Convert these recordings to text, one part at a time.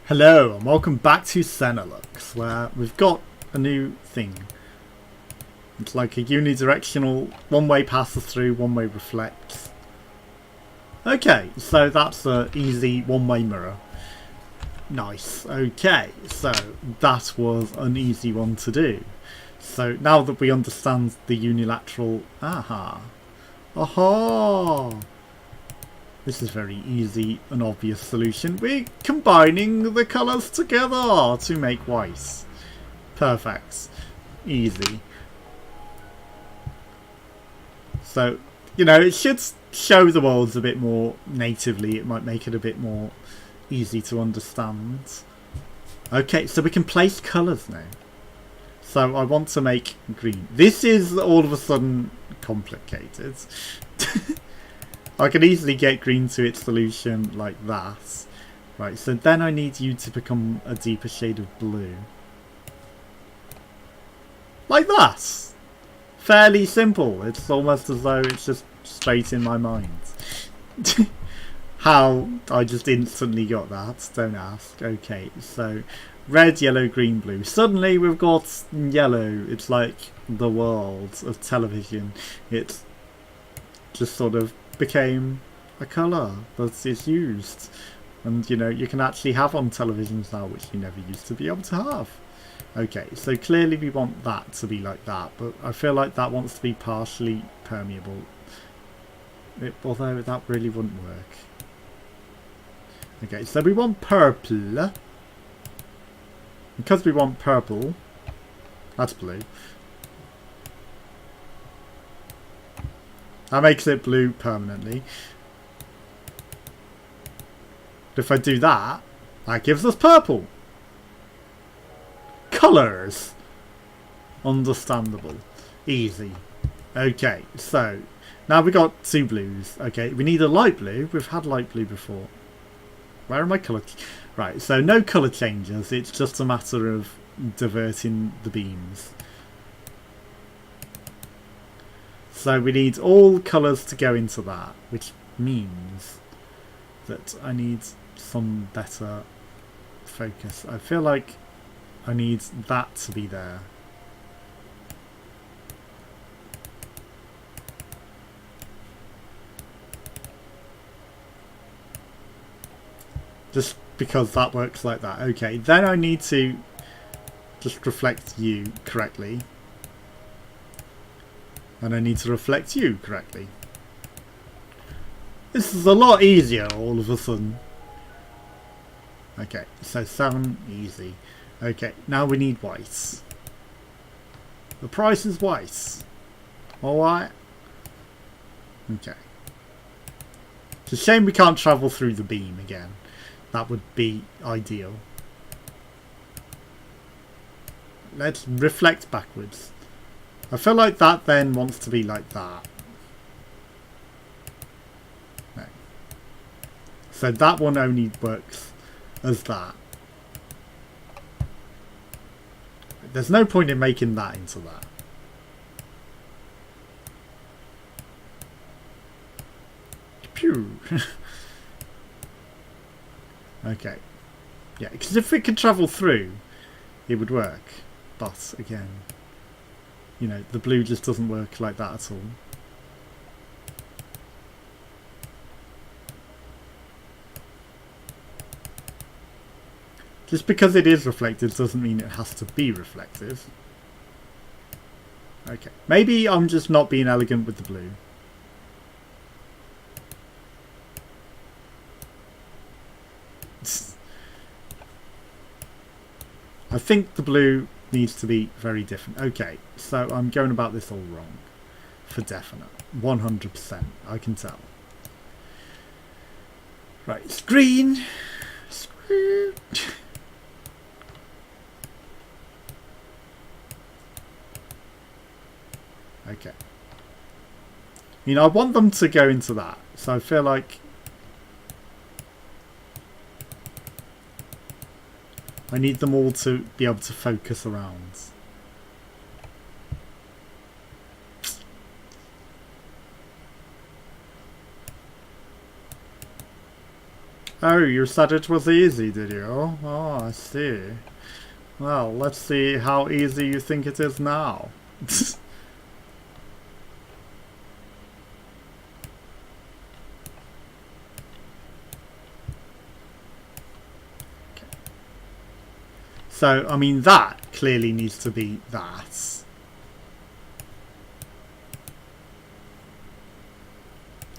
Hello and welcome back to Senalux, where we've got a new thing. It's like a unidirectional, one way passes through, one way reflects. Okay, so that's an easy one-way mirror. Nice. Okay, so that was an easy one to do. So now that we understand the unilateral... Aha! This is very easy and obvious solution. We're combining the colours together to make white. Perfect. Easy. So, you know, it should show the worlds a bit more natively. It might make it a bit more easy to understand. Okay, so we can place colours now. So I want to make green. This is all of a sudden complicated. I can easily get green to its solution like that. Right, so then I need you to become a deeper shade of blue. Like that! Fairly simple. It's almost as though it's just straight in my mind. How I just instantly got that, don't ask. Okay, so red, yellow, green, blue. Suddenly we've got yellow. It's like the world of television. It's just sort of became a colour that is used, and you know, you can actually have on televisions now, which you never used to be able to have. Okay, so clearly we want that to be like that, but I feel like that wants to be partially permeable, although that really wouldn't work. Okay, so we want purple. Because we want purple, that's blue. That makes it blue permanently. But if I do that, that gives us purple. Colours. Understandable. Easy. Okay, so now we got two blues. Okay, we need a light blue. We've had light blue before. Where are my colours? Right, so no colour changes. It's just a matter of diverting the beams. So we need all colours to go into that, which means that I need some better focus. I feel like I need that to be there. Just because that works like that. Okay, then I need to just reflect you correctly. And I need to reflect you correctly. This is a lot easier all of a sudden. Okay, so 7, easy. Okay, now we need white. The price is white. Alright? Okay. It's a shame we can't travel through the beam again. That would be ideal. Let's reflect backwards. I feel like that then wants to be like that. No. So that one only works as that. There's no point in making that into that. Pew. Okay. Yeah, because if it could travel through, it would work. But again, you know, the blue just doesn't work like that at all. Just because it is reflective doesn't mean it has to be reflective. Okay, maybe I'm just not being elegant with the blue. I think the blue needs to be very different. Okay, so I'm going about this all wrong. For definite. 100%. I can tell. Right, it's green. Screw. Okay. You know, I want them to go into that. So I feel like I need them all to be able to focus around. Oh, you said it was easy, did you? Oh, I see. Well, let's see how easy you think it is now. So, I mean, that clearly needs to be that.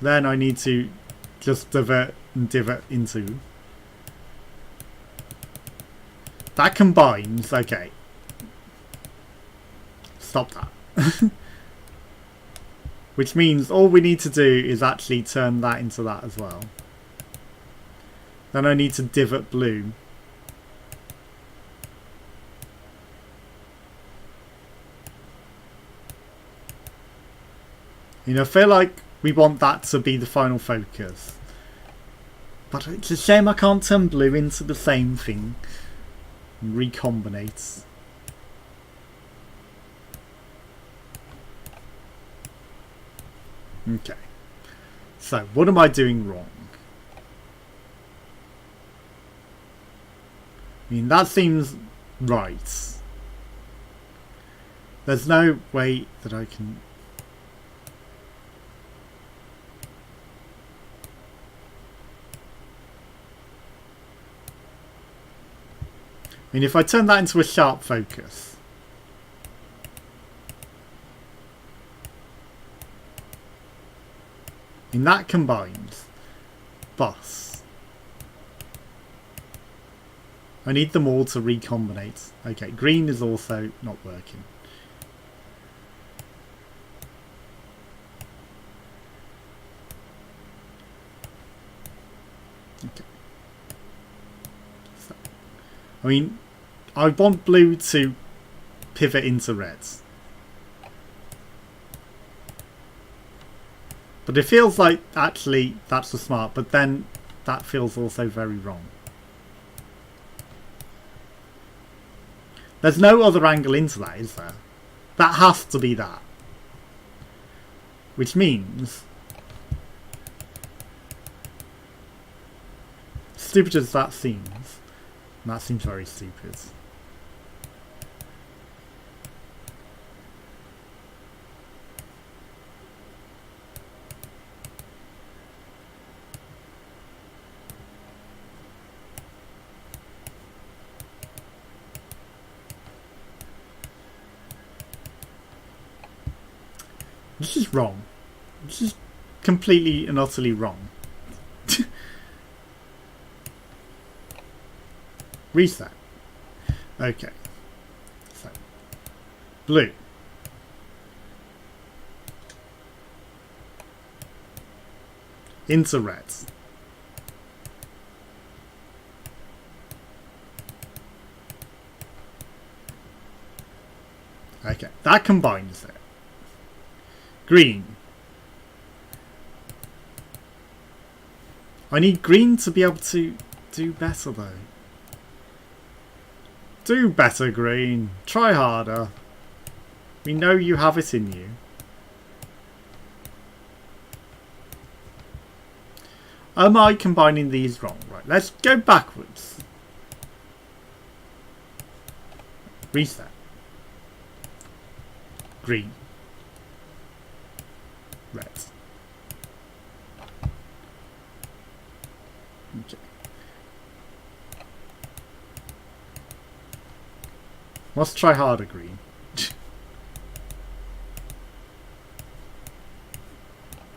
Then I need to just divert and divot into. That combines. Okay. Stop that. Which means all we need to do is actually turn that into that as well. Then I need to divot blue. You know, I feel like we want that to be the final focus. But it's a shame I can't turn blue into the same thing. And recombinate. Okay. So, what am I doing wrong? I mean, that seems right. There's no way that I can... I mean, if I turn that into a sharp focus... I mean, that combines. Bus. I need them all to recombinate. Okay, green is also not working. Okay. So, I mean, I want blue to pivot into reds. But it feels like, actually, that's the smart, but then that feels also very wrong. There's no other angle into that, is there? That has to be that. Which means... stupid as that seems, and that seems very stupid. This is wrong. This is completely and utterly wrong. Reset. Okay. So, blue. Into reds. Okay, that combines it. Green. I need green to be able to do better though. Do better, green. Try harder. We know you have it in you. Am I combining these wrong? Right, let's go backwards. Reset. Green. Red. Okay. Let's try harder, green.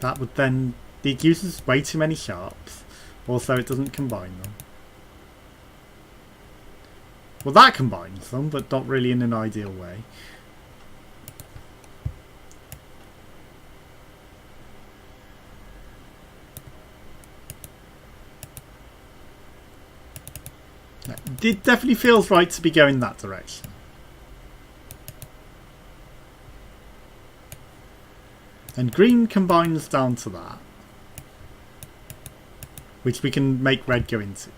That would then... it uses way too many sharps. Also, it doesn't combine them. Well, that combines them, but not really in an ideal way. It definitely feels right to be going that direction. And green combines down to that, which we can make red go into.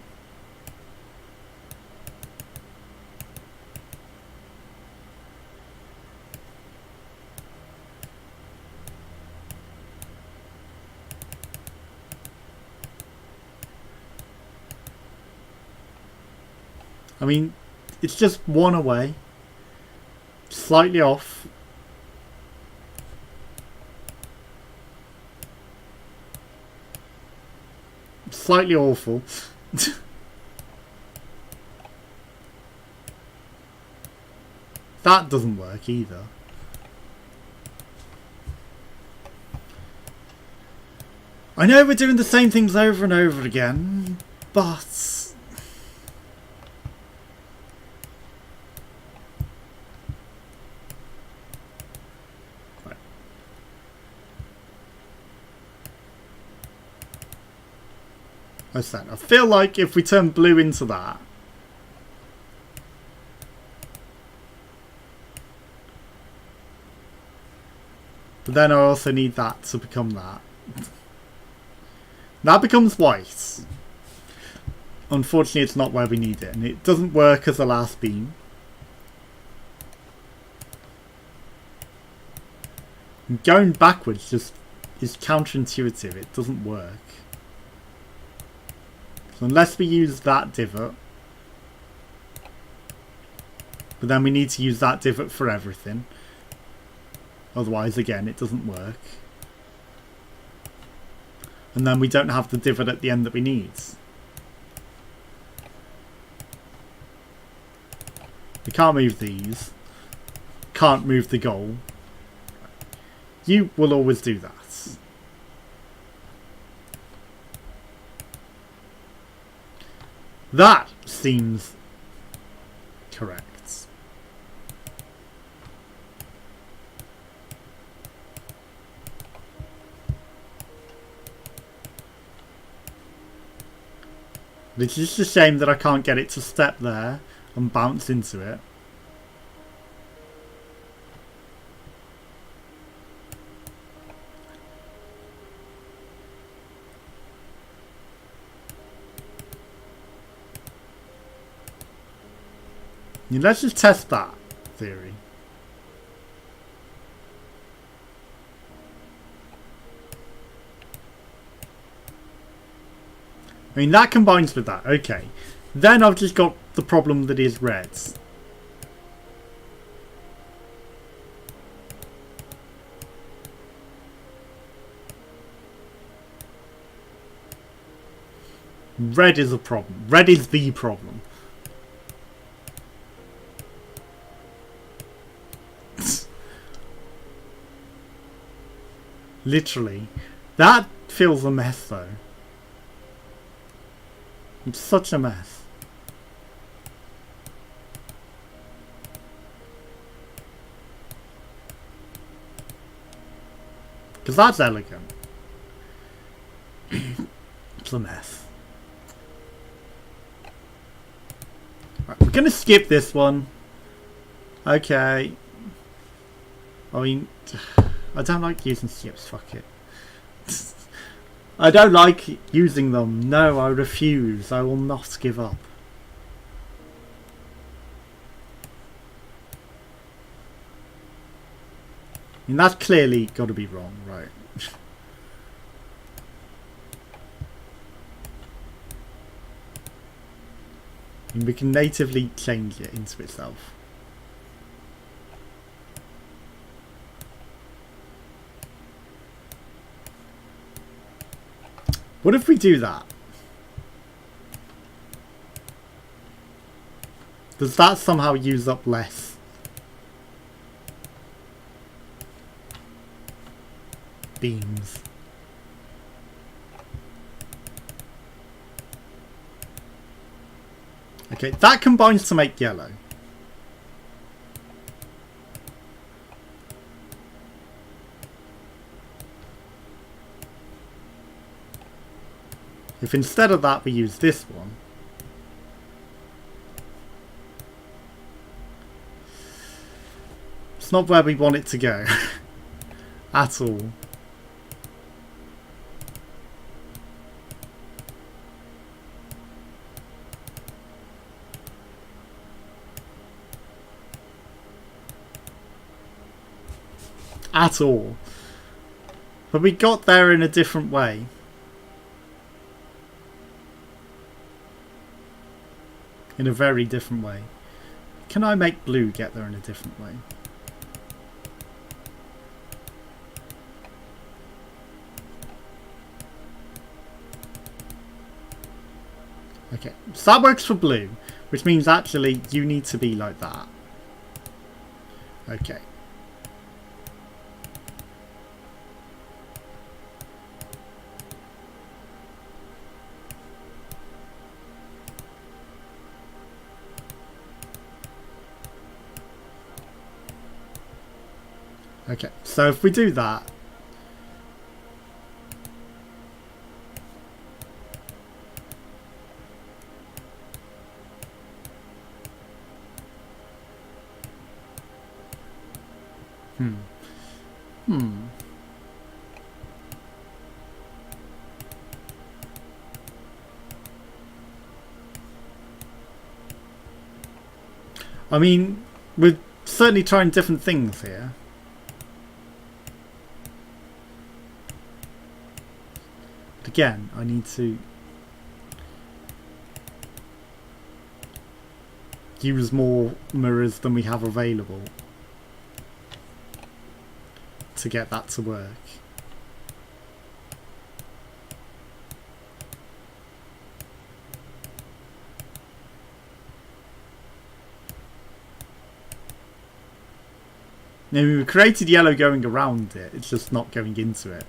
I mean, it's just one away. Slightly off. Slightly awful. That doesn't work either. I know we're doing the same things over and over again, but... Right. What's that? I feel like if we turn blue into that... But then I also need that to become that. That becomes white. Unfortunately, it's not where we need it, and it doesn't work as a last beam. And going backwards just is counterintuitive. It doesn't work. So unless we use that divot, but then we need to use that divot for everything. Otherwise, again, it doesn't work. And then we don't have the divot at the end that we need. We can't move these. Can't move the goal. You will always do that. That seems correct. It's just a shame that I can't get it to step there and bounce into it. Let's just test that theory. I mean, that combines with that. Okay. Then I've just got the problem that is reds. Red is a problem. Red is the problem. Literally. That feels a mess though. It's such a mess. Because that's elegant. It's a mess. Right, we're going to skip this one. Okay. I mean, I don't like using skips, fuck it. I don't like using them. No, I refuse. I will not give up. I mean, that's clearly got to be wrong, right? And we can natively change it into itself. What if we do that? Does that somehow use up less beams? Okay, that combines to make yellow. If instead of that we use this one, it's not where we want it to go at all. At all. But we got there in a different way. in a very different way. Can I make blue get there in a different way? Okay, so that works for blue, which means actually you need to be like that. Okay. Okay, so if we do that, I mean, we're certainly trying different things here. But again, I need to use more mirrors than we have available to get that to work. Now, we created yellow going around it, it's just not going into it.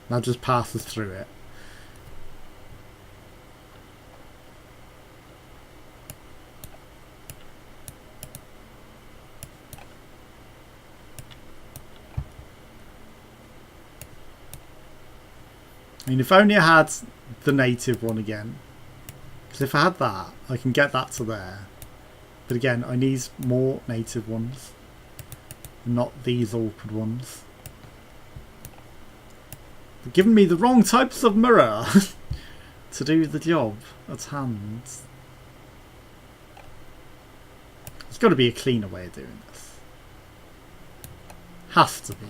That just passes through it. I mean, if only I had the native one again. Because if I had that, I can get that to there. But again, I need more native ones. Not these awkward ones. They're giving me the wrong types of mirror to do the job at hand. There's got to be a cleaner way of doing this. Has to be.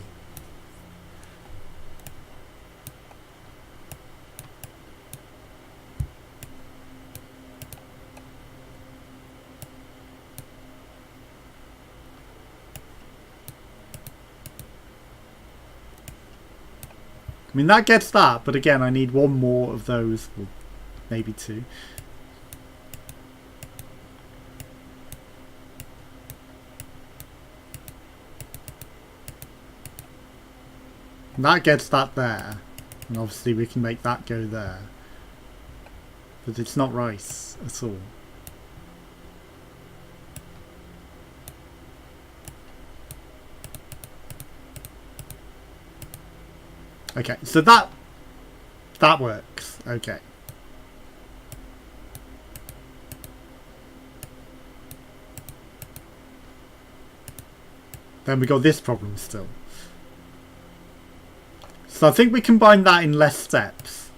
I mean, that gets that, but again, I need one more of those, or maybe two. And that gets that there, and obviously we can make that go there. But it's not right at all. Okay, so that works. Okay. Then we got this problem still. So I think we combine that in less steps.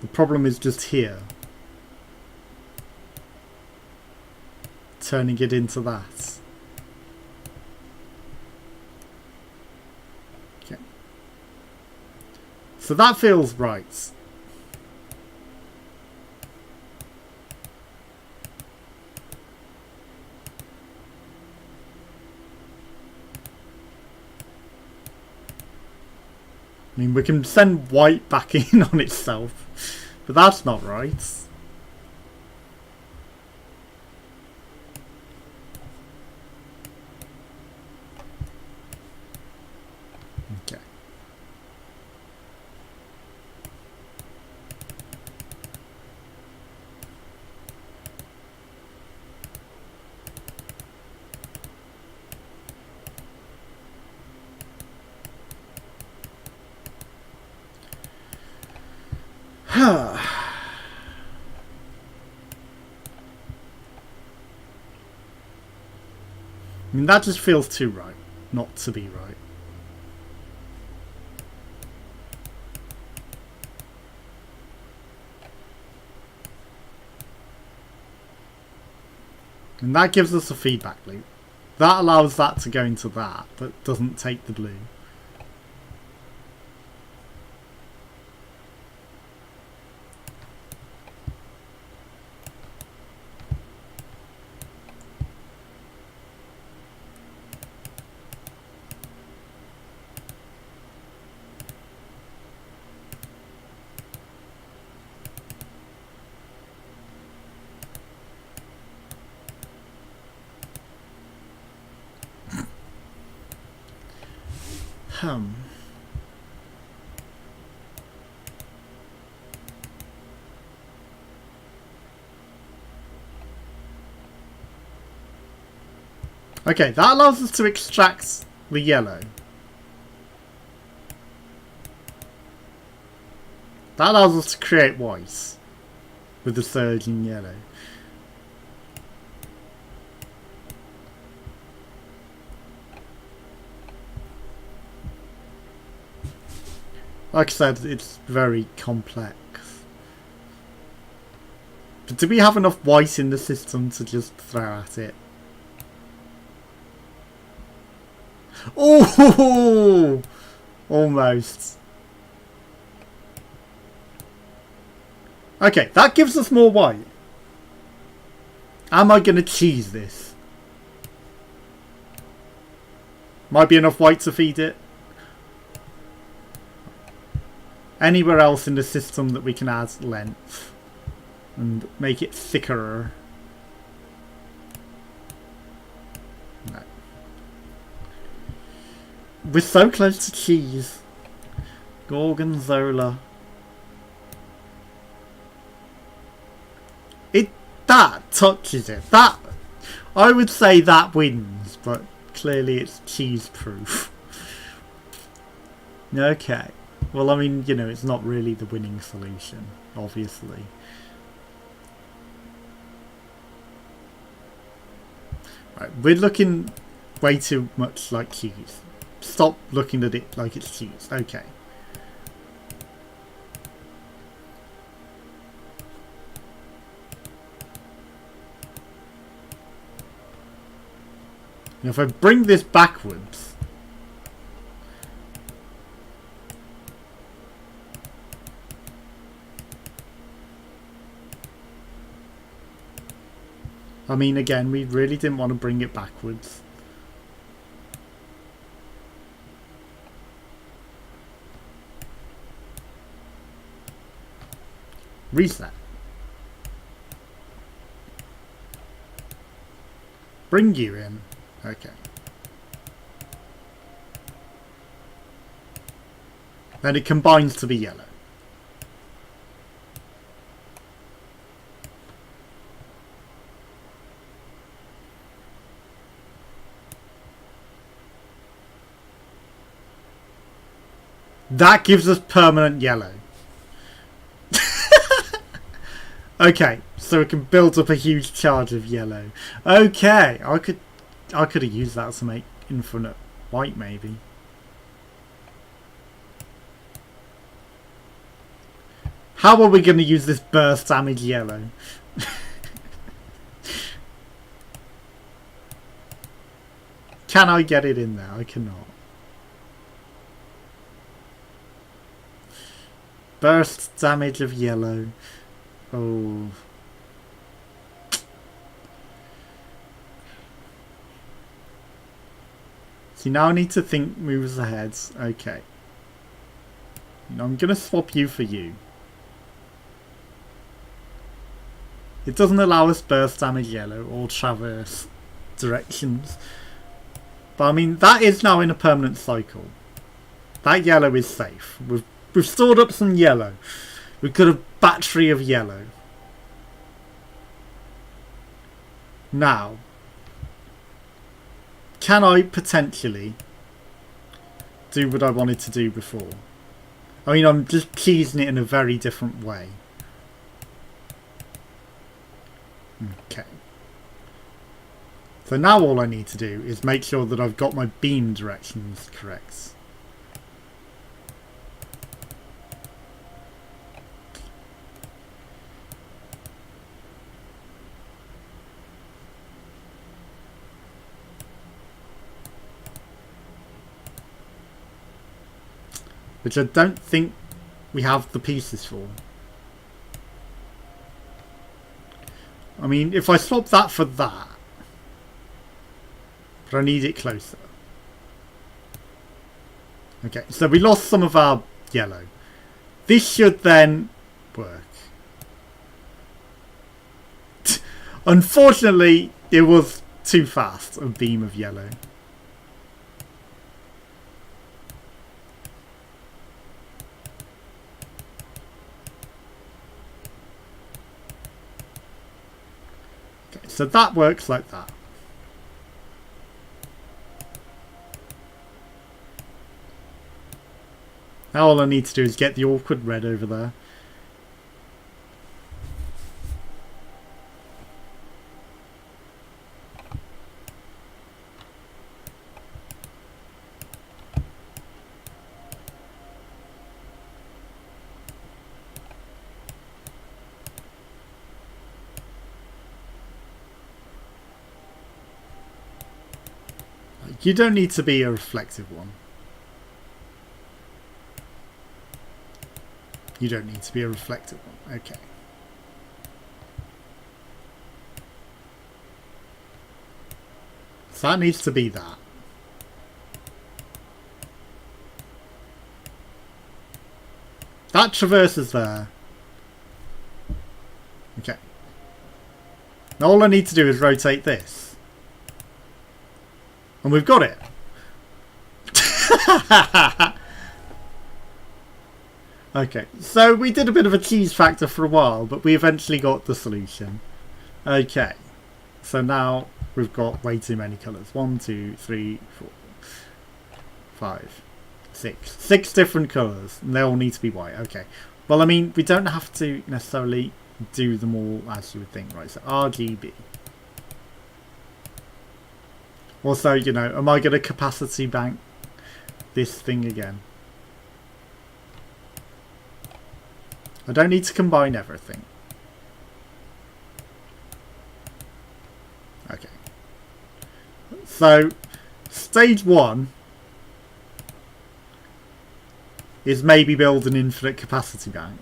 The problem is just here. Turning it into that. Okay. So that feels right. I mean, we can send white back in on itself, but that's not right. Okay. I mean, that just feels too right, not to be right. And that gives us a feedback loop. That allows that to go into that, but doesn't take the blue. Okay, that allows us to extract the yellow. That allows us to create white with the surge in yellow. Like I said, it's very complex. But do we have enough white in the system to just throw at it? Oh! Almost. Okay, that gives us more white. Am I going to cheese this? Might be enough white to feed it. Anywhere else in the system that we can add length and make it thicker? No. We're so close to cheese. Gorgonzola. That touches it. That, I would say that wins, but clearly it's cheese proof. Okay. Well, I mean, you know, it's not really the winning solution, obviously. Right, we're looking way too much like cheese. Stop looking at it like it's cheese. Okay. Now if I bring this backwards, I mean, again, we really didn't want to bring it backwards. Reset. Bring you in. Okay. Then it combines to be yellow. That gives us permanent yellow. Okay, so it can build up a huge charge of yellow. Okay, I could have used that to make infinite white, maybe. How are we going to use this burst damage yellow? Can I get it in there? I cannot. Burst damage of yellow. Oh. See, now I need to think moves ahead. Okay. I'm going to swap you for you. It doesn't allow us burst damage yellow or traverse directions. But I mean, that is now in a permanent cycle. That yellow is safe. We've stored up some yellow. We've got a battery of yellow. Now, can I potentially do what I wanted to do before? I mean, I'm just teasing it in a very different way. Okay. So now all I need to do is make sure that I've got my beam directions correct. which I don't think we have the pieces for. I mean, if I swap that for that, but I need it closer. Okay, so we lost some of our yellow. This should then work. Unfortunately, it was too fast, a beam of yellow. Okay, so that works like that. Now all I need to do is get the awkward red over there. You don't need to be a reflective one. You don't need to be a reflective one. Okay. So that needs to be that. That traverses there. Okay. Now all I need to do is rotate this. And we've got it. Okay, so we did a bit of a cheese factor for a while, but we eventually got the solution. Okay, so now we've got way too many colours. 1, 2, 3, 4, 5, 6. 6 different colours, and they all need to be white. Okay, well, I mean, we don't have to necessarily do them all as you would think, right? So RGB. Also, you know, am I going to capacity bank this thing again? I don't need to combine everything. Okay. So, stage 1 is maybe build an infinite capacity bank.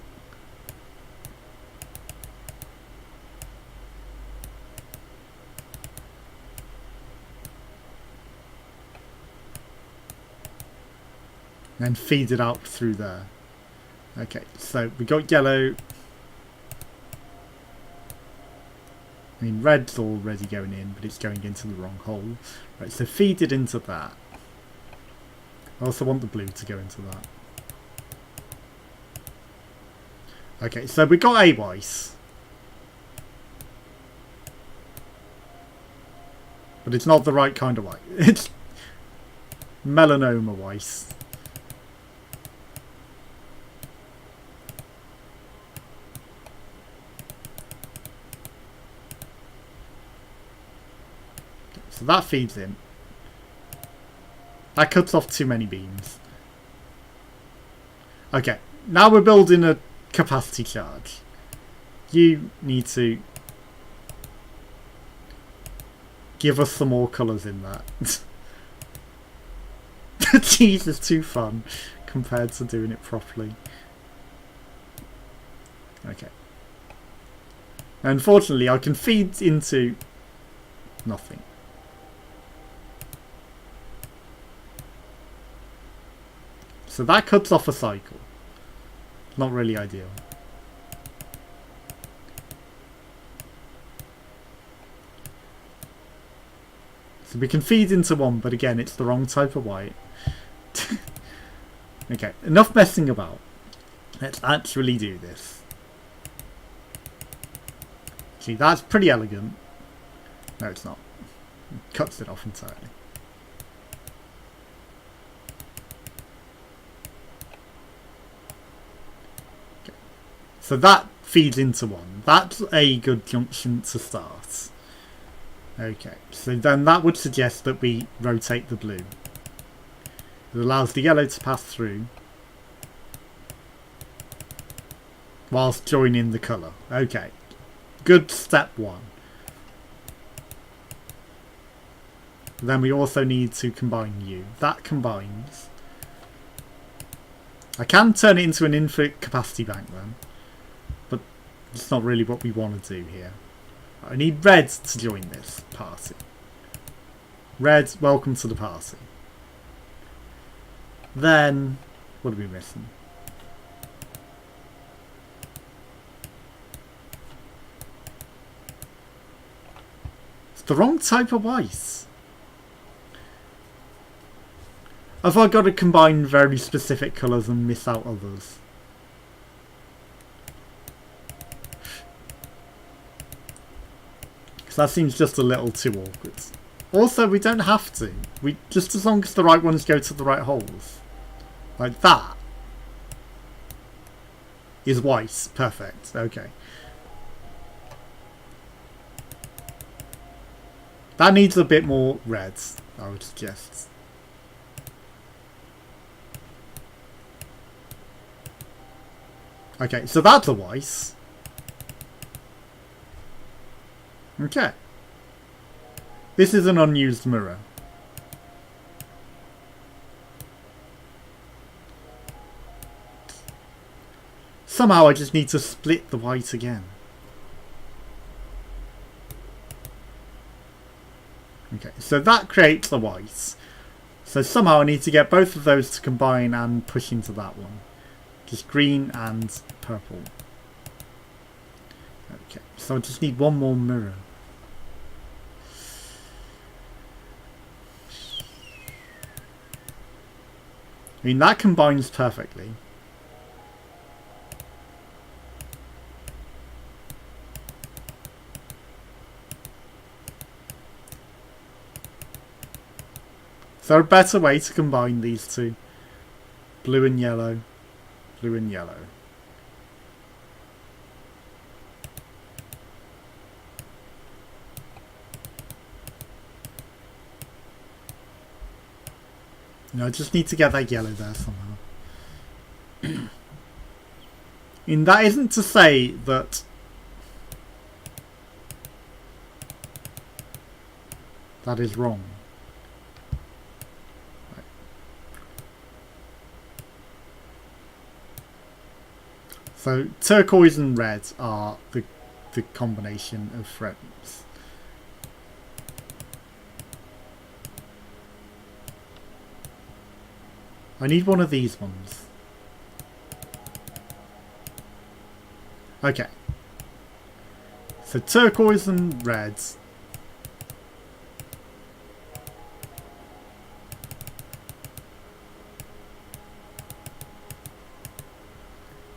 And then feed it out through there. Okay, so we got yellow. I mean, red's already going in, but it's going into the wrong hole. Right, so feed it into that. I also want the blue to go into that. Okay, so we got a white. But it's not the right kind of white. It's melanoma white. So that feeds in. That cuts off too many beams. Okay, now we're building a capacity charge. You need to give us some more colours in that. The cheese is too fun compared to doing it properly. Okay. Unfortunately, I can feed into nothing. So that cuts off a cycle. Not really ideal. So we can feed into one, but again, it's the wrong type of white. Okay, enough messing about. Let's actually do this. See, that's pretty elegant. No, it's not. It cuts it off entirely. So that feeds into one. That's a good junction to start. Okay, so then that would suggest that we rotate the blue. It allows the yellow to pass through whilst joining the colour. Okay, good step 1. Then we also need to combine you. That combines. I can turn it into an infinite capacity bank then, but it's not really what we want to do here. I need red to join this party. Red, welcome to the party. Then, what are we missing? It's the wrong type of white. Have I got to combine very specific colours and miss out others? Because that seems just a little too awkward. Also, we don't have to. We just as long as the right ones go to the right holes. Like that. Is white. Perfect. Okay. That needs a bit more red, I would suggest. Okay, so that's a white. Okay. This is an unused mirror. Somehow I just need to split the white again. Okay, so that creates the white. So somehow I need to get both of those to combine and push into that one. Just green and purple. Okay, so I just need one more mirror. I mean, that combines perfectly. Is there a better way to combine these two? Blue and yellow. Blue and yellow. No, I just need to get that yellow there somehow. And that isn't to say that that is wrong. Right. So turquoise and red are the combination of frames. I need one of these ones. Okay. So turquoise and reds.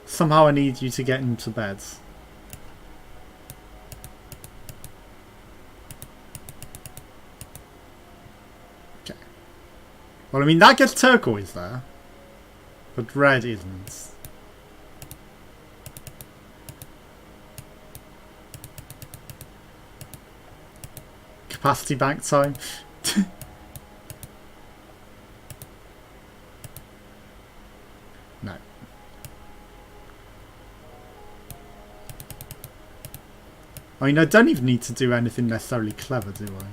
Somehow I need you to get into bed. Okay. Well, I mean, that gets turquoise there. But red isn't. Capacity bank time. No. I mean, I don't even need to do anything necessarily clever, do I?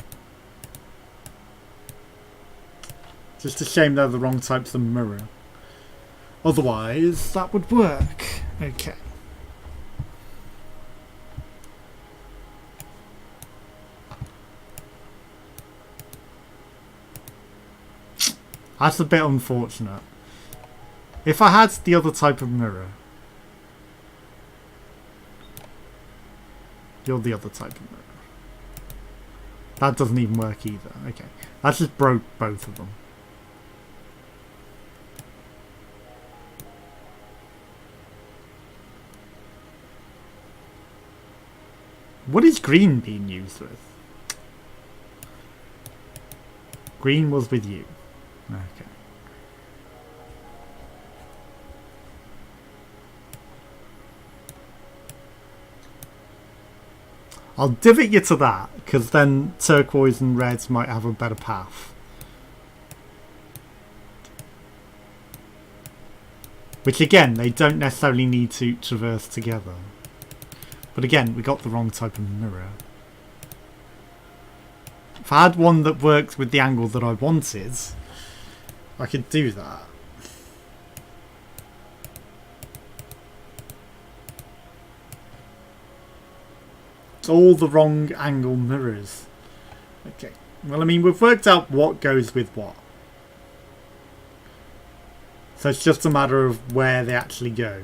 Just a shame they're the wrong types of mirror. Otherwise, that would work. Okay. That's a bit unfortunate. If I had the other type of mirror. You're the other type of mirror. That doesn't even work either. Okay. That just broke both of them. What is green being used with? Green was with you. Okay. I'll divot you to that, because then turquoise and reds might have a better path. Which again, they don't necessarily need to traverse together. But again, we got the wrong type of mirror. If I had one that worked with the angle that I wanted, I could do that. It's all the wrong angle mirrors. Okay. Well, I mean, we've worked out what goes with what. So it's just a matter of where they actually go.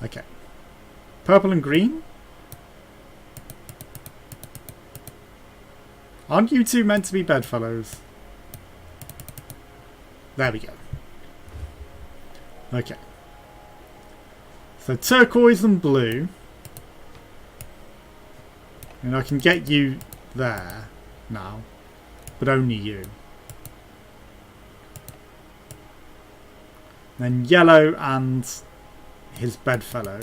Okay. Purple and green? Aren't you two meant to be bedfellows? There we go. Okay. So turquoise and blue. And I can get you there now. But only you. Then yellow and his bedfellow.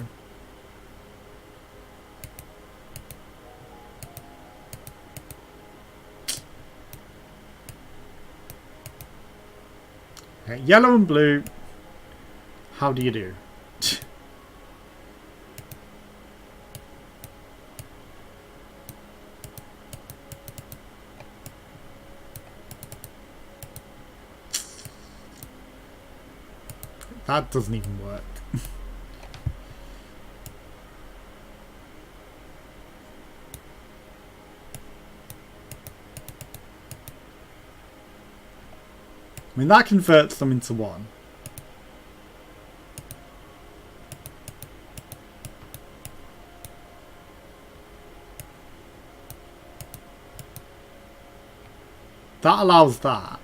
Okay, yellow and blue. How do you do? That doesn't even work. I mean, that converts them into one. That allows that.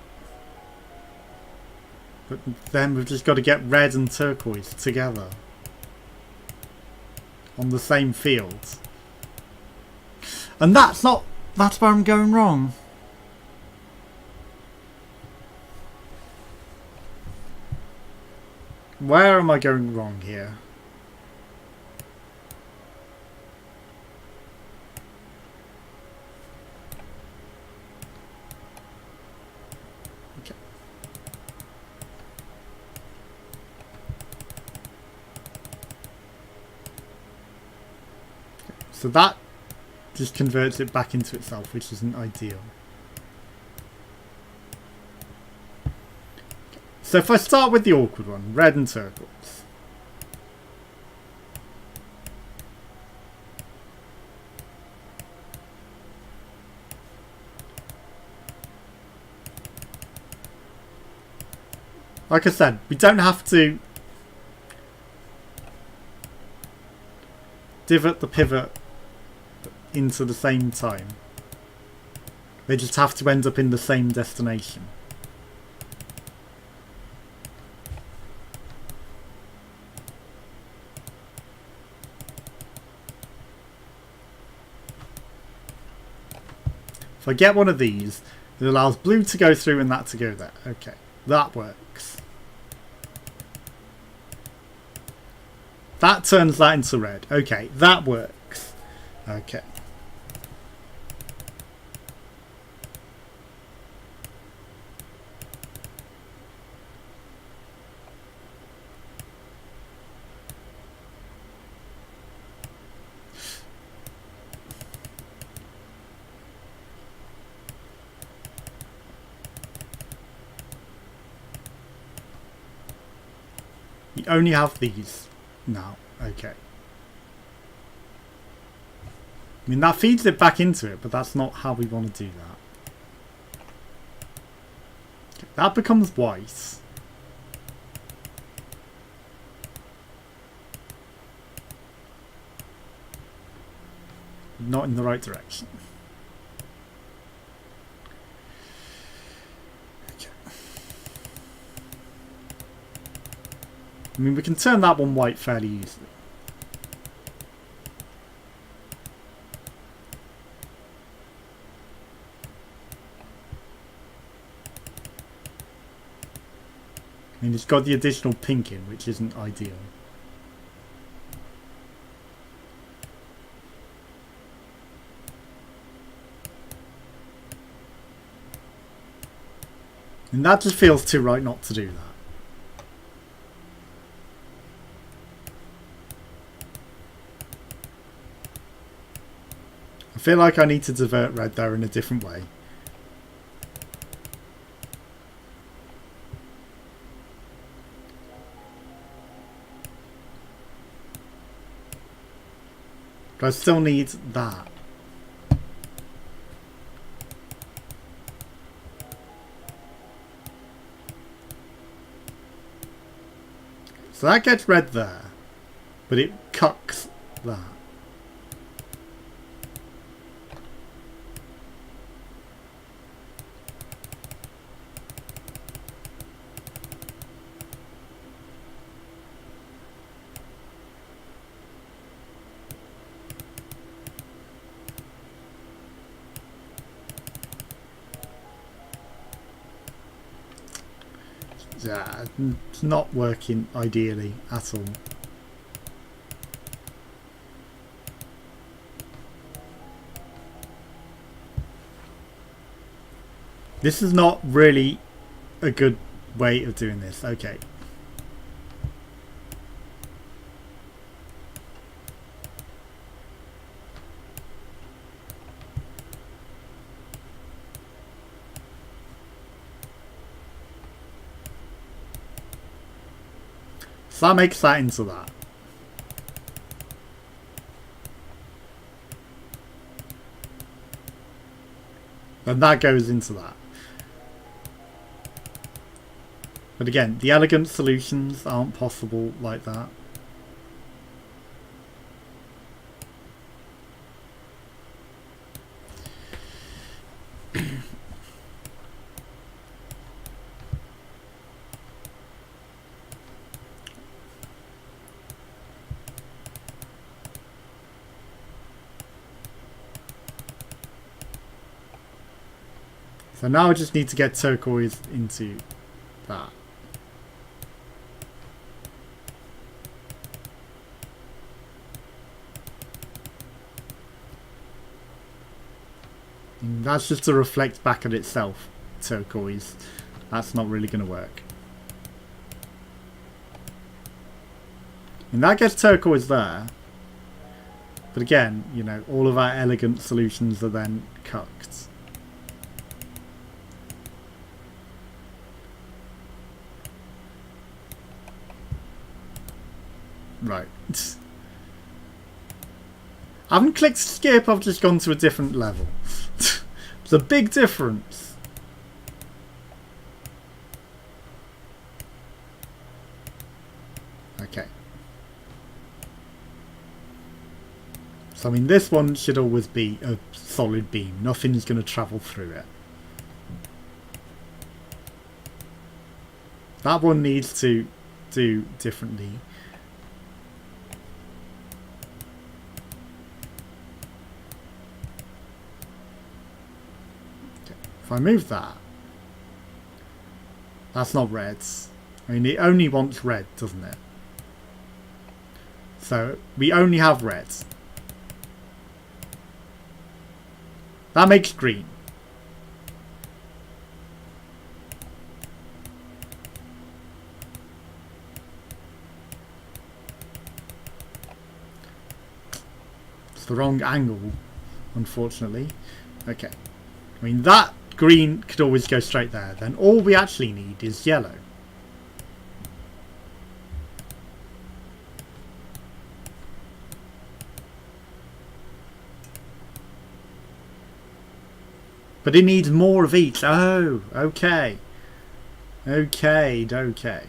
But then we've just got to get red and turquoise together. On the same field. And that's where I'm going wrong. Where am I going wrong here? Okay. So that just converts it back into itself, which isn't ideal. So if I start with the awkward one, red and turquoise. Like I said, we don't have to divot the pivot into the same time. They just have to end up in the same destination. If I get one of these, it allows blue to go through and that to go there. Okay, that works. That turns that into red. Okay, that works. Okay. You only have these now. Okay. I mean, that feeds it back into it, but that's not how we want to do that. Okay, that becomes white. Not in the right direction. I mean, we can turn that one white fairly easily. I mean, it's got the additional pink in, which isn't ideal. And that just feels too right not to do that. I feel like I need to divert red there in a different way. But I still need that. So that gets red there, but it cucks that. Yeah, it's not working ideally at all. This is not really a good way of doing this. Okay. So that makes that into that. And that goes into that. But again, the elegant solutions aren't possible like that. So now I just need to get turquoise into that. And that's just to reflect back at itself, turquoise. That's not really going to work. And that gets turquoise there. But again, you know, all of our elegant solutions are then cucked. Right. I haven't clicked skip, I've just gone to a different level. It's a big difference. Okay. So I mean, this one should always be a solid beam. Nothing's going to travel through it. That one needs to do differently. If I move that, that's not reds. I mean, it only wants red, doesn't it? So we only have reds. That makes green. It's the wrong angle, unfortunately. Okay. I mean, that green could always go straight there. Then all we actually need is yellow. But it needs more of each. Oh, okay. Okay.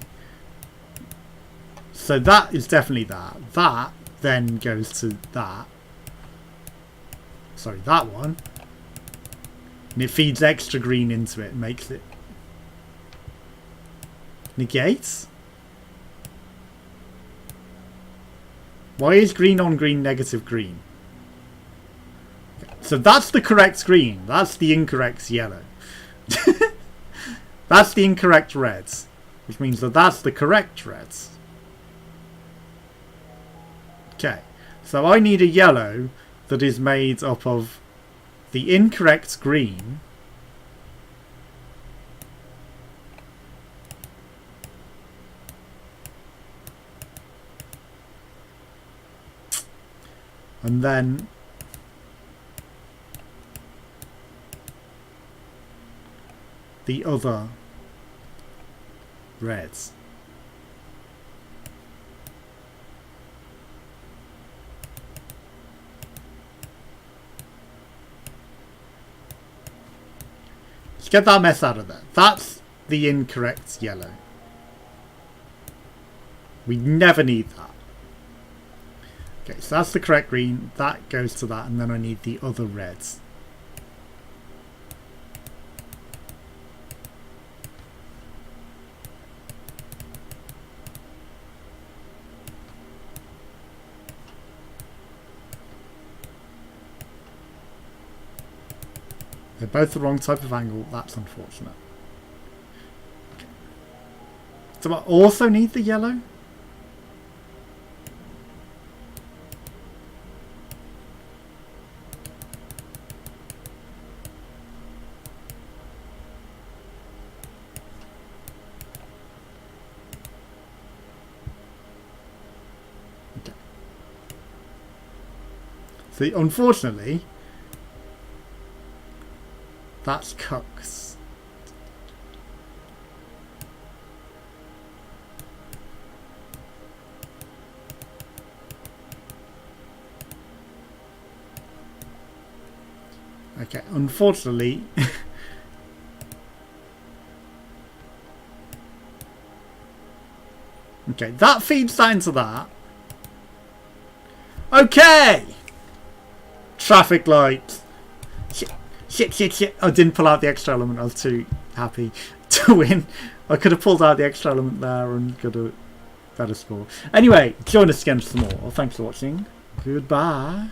So that is definitely that. That then goes to that. Sorry, that one. And it feeds extra green into it and makes it negate. Why is green on green negative green? So that's the correct green. That's the incorrect yellow. That's the incorrect reds. Which means that that's the correct reds. Okay. So I need a yellow that is made up of the incorrect green and then the other reds. Get that mess out of there. That's the incorrect yellow. We never need that. Okay, so that's the correct green. That goes to that, and then I need the other reds. They're both the wrong type of angle. That's unfortunate. Okay. Do I also need the yellow? Okay. See, unfortunately, that's cucks. Okay, unfortunately, okay, that feeds that into that. Okay! Traffic light. Shit. I didn't pull out the extra element. I was too happy to win. I could have pulled out the extra element there and got a better score. Anyway, join us again for some more. Thanks for watching. Goodbye.